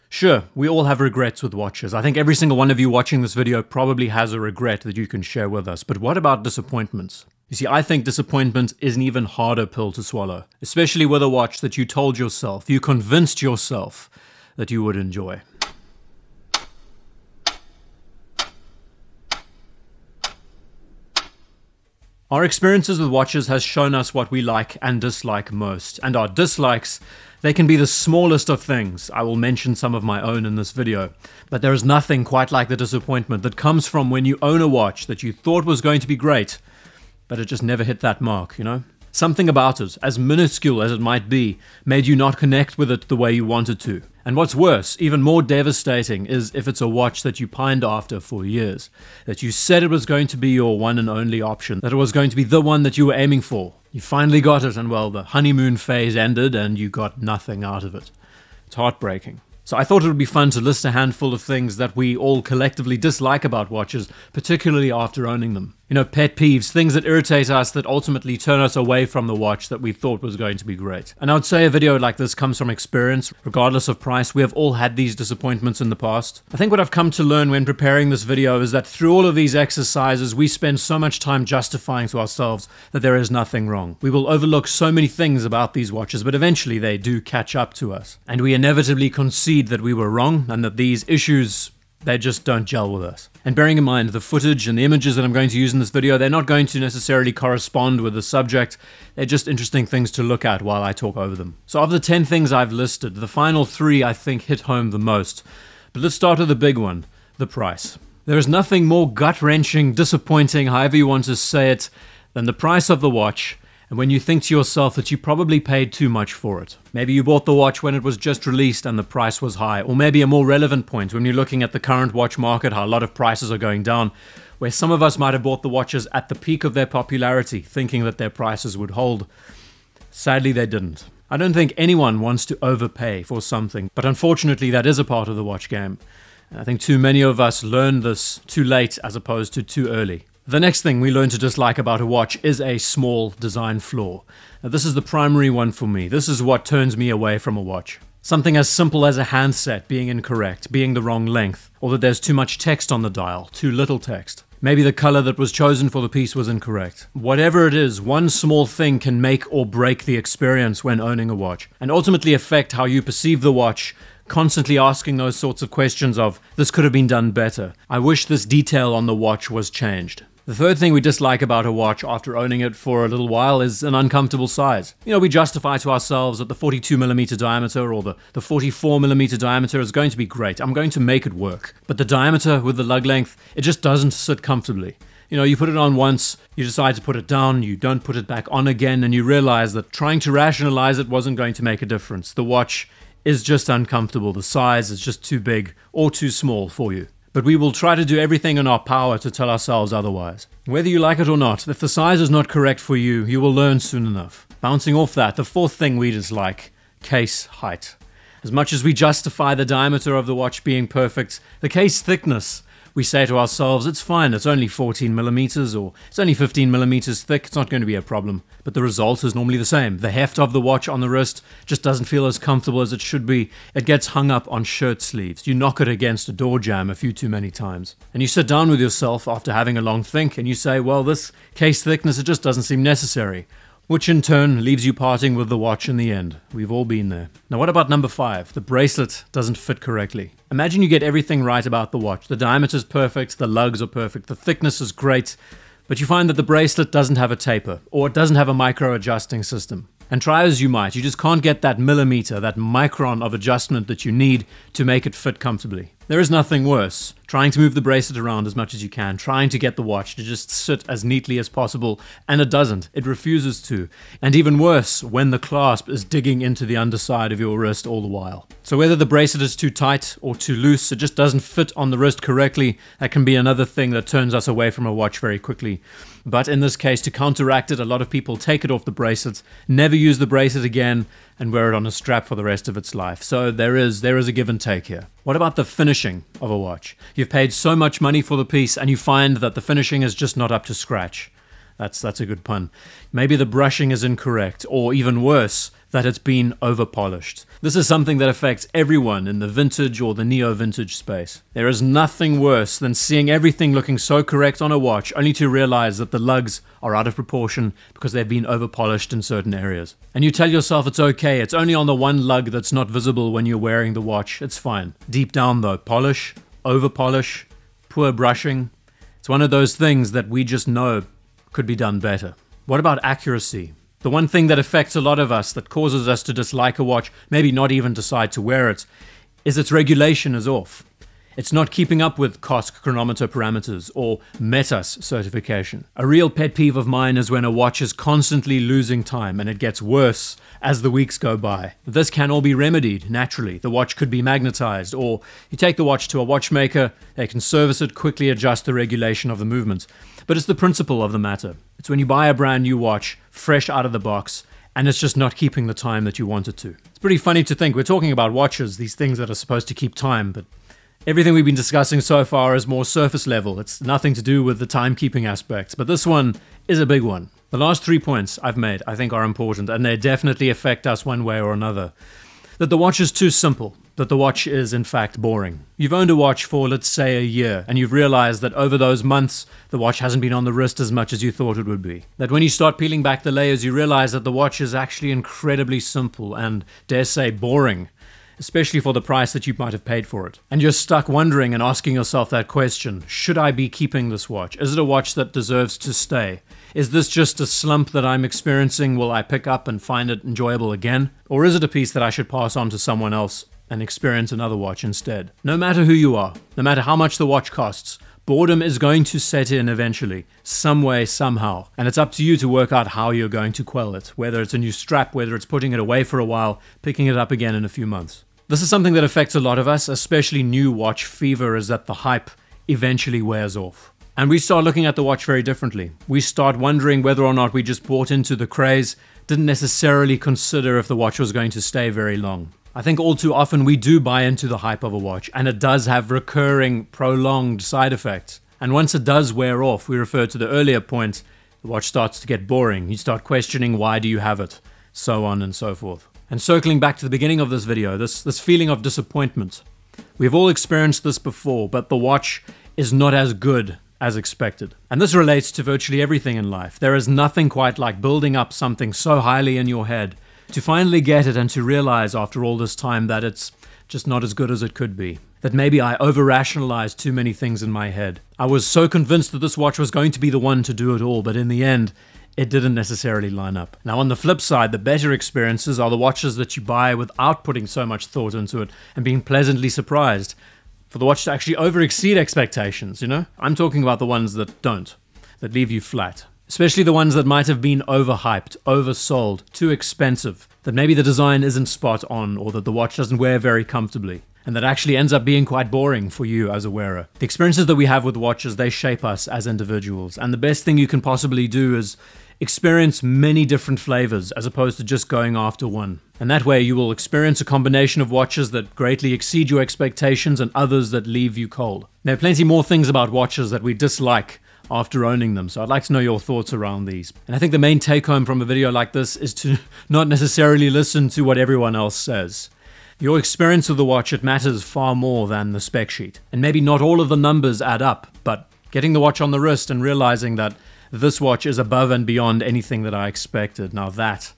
Sure, we all have regrets with watches. I think every single one of you watching this video probably has a regret that you can share with us. But what about disappointments? You see, I think disappointment is an even harder pill to swallow, especially with a watch that you told yourself, you convinced yourself that you would enjoy. Our experiences with watches has shown us what we like and dislike most, and our dislikes, they can be the smallest of things. I will mention some of my own in this video, but there is nothing quite like the disappointment that comes from when you own a watch that you thought was going to be great, but it just never hit that mark, you know? Something about it, as minuscule as it might be, made you not connect with it the way you wanted to. And what's worse, even more devastating, is if it's a watch that you pined after for years, that you said it was going to be your one and only option, that it was going to be the one that you were aiming for. You finally got it, and well, the honeymoon phase ended and you got nothing out of it. It's heartbreaking. So I thought it would be fun to list a handful of things that we all collectively dislike about watches, particularly after owning them. You know, pet peeves, things that irritate us that ultimately turn us away from the watch that we thought was going to be great. And I would say a video like this comes from experience. Regardless of price, we have all had these disappointments in the past. I think what I've come to learn when preparing this video is that through all of these exercises, we spend so much time justifying to ourselves that there is nothing wrong. We will overlook so many things about these watches, but eventually they do catch up to us. And we inevitably concede that we were wrong and that these issues, they just don't gel with us. And bearing in mind the footage and the images that I'm going to use in this video, they're not going to necessarily correspond with the subject. They're just interesting things to look at while I talk over them. So of the 10 things I've listed, the final 3 I think hit home the most. But let's start with the big one, the price. There is nothing more gut-wrenching, disappointing, however you want to say it, than the price of the watch, and when you think to yourself that you probably paid too much for it. Maybe you bought the watch when it was just released and the price was high, or maybe a more relevant point when you're looking at the current watch market, how a lot of prices are going down, where some of us might have bought the watches at the peak of their popularity, thinking that their prices would hold. Sadly, they didn't. I don't think anyone wants to overpay for something, but unfortunately that is a part of the watch game. And I think too many of us learned this too late as opposed to too early. The next thing we learn to dislike about a watch is a small design flaw. Now, this is the primary one for me. This is what turns me away from a watch. Something as simple as a handset being incorrect, being the wrong length, or that there's too much text on the dial, too little text. Maybe the color that was chosen for the piece was incorrect. Whatever it is, one small thing can make or break the experience when owning a watch, and ultimately affect how you perceive the watch, constantly asking those sorts of questions of, this could have been done better. I wish this detail on the watch was changed. The third thing we dislike about a watch after owning it for a little while is an uncomfortable size. You know, we justify to ourselves that the 42mm diameter or the 44mm diameter is going to be great. I'm going to make it work. But the diameter with the lug length, it just doesn't sit comfortably. You know, you put it on once, you decide to put it down, you don't put it back on again, and you realize that trying to rationalize it wasn't going to make a difference. The watch is just uncomfortable. The size is just too big or too small for you. But we will try to do everything in our power to tell ourselves otherwise. Whether you like it or not, if the size is not correct for you, you will learn soon enough. Bouncing off that, the fourth thing we dislike, case height. As much as we justify the diameter of the watch being perfect, the case thickness, we say to ourselves, it's fine, it's only 14mm or it's only 15mm thick, it's not going to be a problem. But the result is normally the same. The heft of the watch on the wrist just doesn't feel as comfortable as it should be. It gets hung up on shirt sleeves. You knock it against a door jamb a few too many times. And you sit down with yourself after having a long think and you say, well, this case thickness, it just doesn't seem necessary. Which in turn leaves you parting with the watch in the end. We've all been there. Now what about number 5? The bracelet doesn't fit correctly. Imagine you get everything right about the watch. The diameter is perfect, the lugs are perfect, the thickness is great, but you find that the bracelet doesn't have a taper, or it doesn't have a micro-adjusting system. And try as you might, you just can't get that millimeter, that micron of adjustment that you need to make it fit comfortably. There is nothing worse. Trying to move the bracelet around as much as you can, trying to get the watch to just sit as neatly as possible, and it doesn't. It refuses to. And even worse, when the clasp is digging into the underside of your wrist all the while. So whether the bracelet is too tight or too loose, it just doesn't fit on the wrist correctly, that can be another thing that turns us away from a watch very quickly. But in this case, to counteract it, a lot of people take it off the bracelet, never use the bracelet again, and wear it on a strap for the rest of its life. So there is a give and take here. What about the finishing of a watch? You've paid so much money for the piece and you find that the finishing is just not up to scratch. That's a good pun. Maybe the brushing is incorrect, or even worse, that it's been over-polished. This is something that affects everyone in the vintage or the neo-vintage space. There is nothing worse than seeing everything looking so correct on a watch only to realize that the lugs are out of proportion because they've been over-polished in certain areas. And you tell yourself it's okay, it's only on the one lug that's not visible when you're wearing the watch, it's fine. Deep down though, polish, over-polish, poor brushing, it's one of those things that we just know could be done better. What about accuracy? The one thing that affects a lot of us, that causes us to dislike a watch, maybe not even decide to wear it, is its regulation is off. It's not keeping up with COSC chronometer parameters or METAS certification. A real pet peeve of mine is when a watch is constantly losing time and it gets worse as the weeks go by. This can all be remedied naturally. The watch could be magnetized, or you take the watch to a watchmaker, they can service it, quickly adjust the regulation of the movement. But it's the principle of the matter. It's when you buy a brand new watch, fresh out of the box, and it's just not keeping the time that you want it to. It's pretty funny to think we're talking about watches, these things that are supposed to keep time, but everything we've been discussing so far is more surface level. It's nothing to do with the timekeeping aspects, but this one is a big one. The last 3 points I've made I think are important, and they definitely affect us one way or another. That the watch is too simple. That the watch is in fact boring. You've owned a watch for, let's say, a year, and you've realized that over those months, the watch hasn't been on the wrist as much as you thought it would be. That when you start peeling back the layers, you realize that the watch is actually incredibly simple and, dare say, boring, especially for the price that you might have paid for it. And you're stuck wondering and asking yourself that question, should I be keeping this watch? Is it a watch that deserves to stay? Is this just a slump that I'm experiencing? Will I pick up and find it enjoyable again? Or is it a piece that I should pass on to someone else and experience another watch instead? No matter who you are, no matter how much the watch costs, boredom is going to set in eventually, some way, somehow. And it's up to you to work out how you're going to quell it, whether it's a new strap, whether it's putting it away for a while, picking it up again in a few months. This is something that affects a lot of us, especially new watch fever, is that the hype eventually wears off. And we start looking at the watch very differently. We start wondering whether or not we just bought into the craze, didn't necessarily consider if the watch was going to stay very long. I think all too often we do buy into the hype of a watch, and it does have recurring, prolonged side effects. And once it does wear off, we refer to the earlier point, the watch starts to get boring. You start questioning, why do you have it? So on and so forth. And circling back to the beginning of this video, this feeling of disappointment. We've all experienced this before, but the watch is not as good as expected. And this relates to virtually everything in life. There is nothing quite like building up something so highly in your head to finally get it and to realize after all this time that it's just not as good as it could be. That maybe I over-rationalized too many things in my head. I was so convinced that this watch was going to be the one to do it all, but in the end, it didn't necessarily line up. Now on the flip side, the better experiences are the watches that you buy without putting so much thought into it and being pleasantly surprised. For the watch to actually over-exceed expectations, you know? I'm talking about the ones that don't, that leave you flat. Especially the ones that might have been overhyped, oversold, too expensive, that maybe the design isn't spot on or that the watch doesn't wear very comfortably, and that actually ends up being quite boring for you as a wearer. The experiences that we have with watches, they shape us as individuals, and the best thing you can possibly do is experience many different flavors as opposed to just going after one. And that way you will experience a combination of watches that greatly exceed your expectations and others that leave you cold. There are plenty more things about watches that we dislike after owning them, so I'd like to know your thoughts around these. And I think the main take home from a video like this is to not necessarily listen to what everyone else says. Your experience of the watch, it matters far more than the spec sheet. And maybe not all of the numbers add up, but getting the watch on the wrist and realizing that this watch is above and beyond anything that I expected. Now that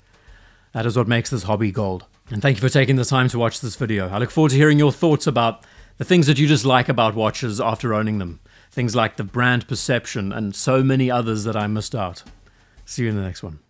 is what makes this hobby gold. And thank you for taking the time to watch this video. I look forward to hearing your thoughts about the things that you dislike about watches after owning them. Things like the brand perception and so many others that I missed out. See you in the next one.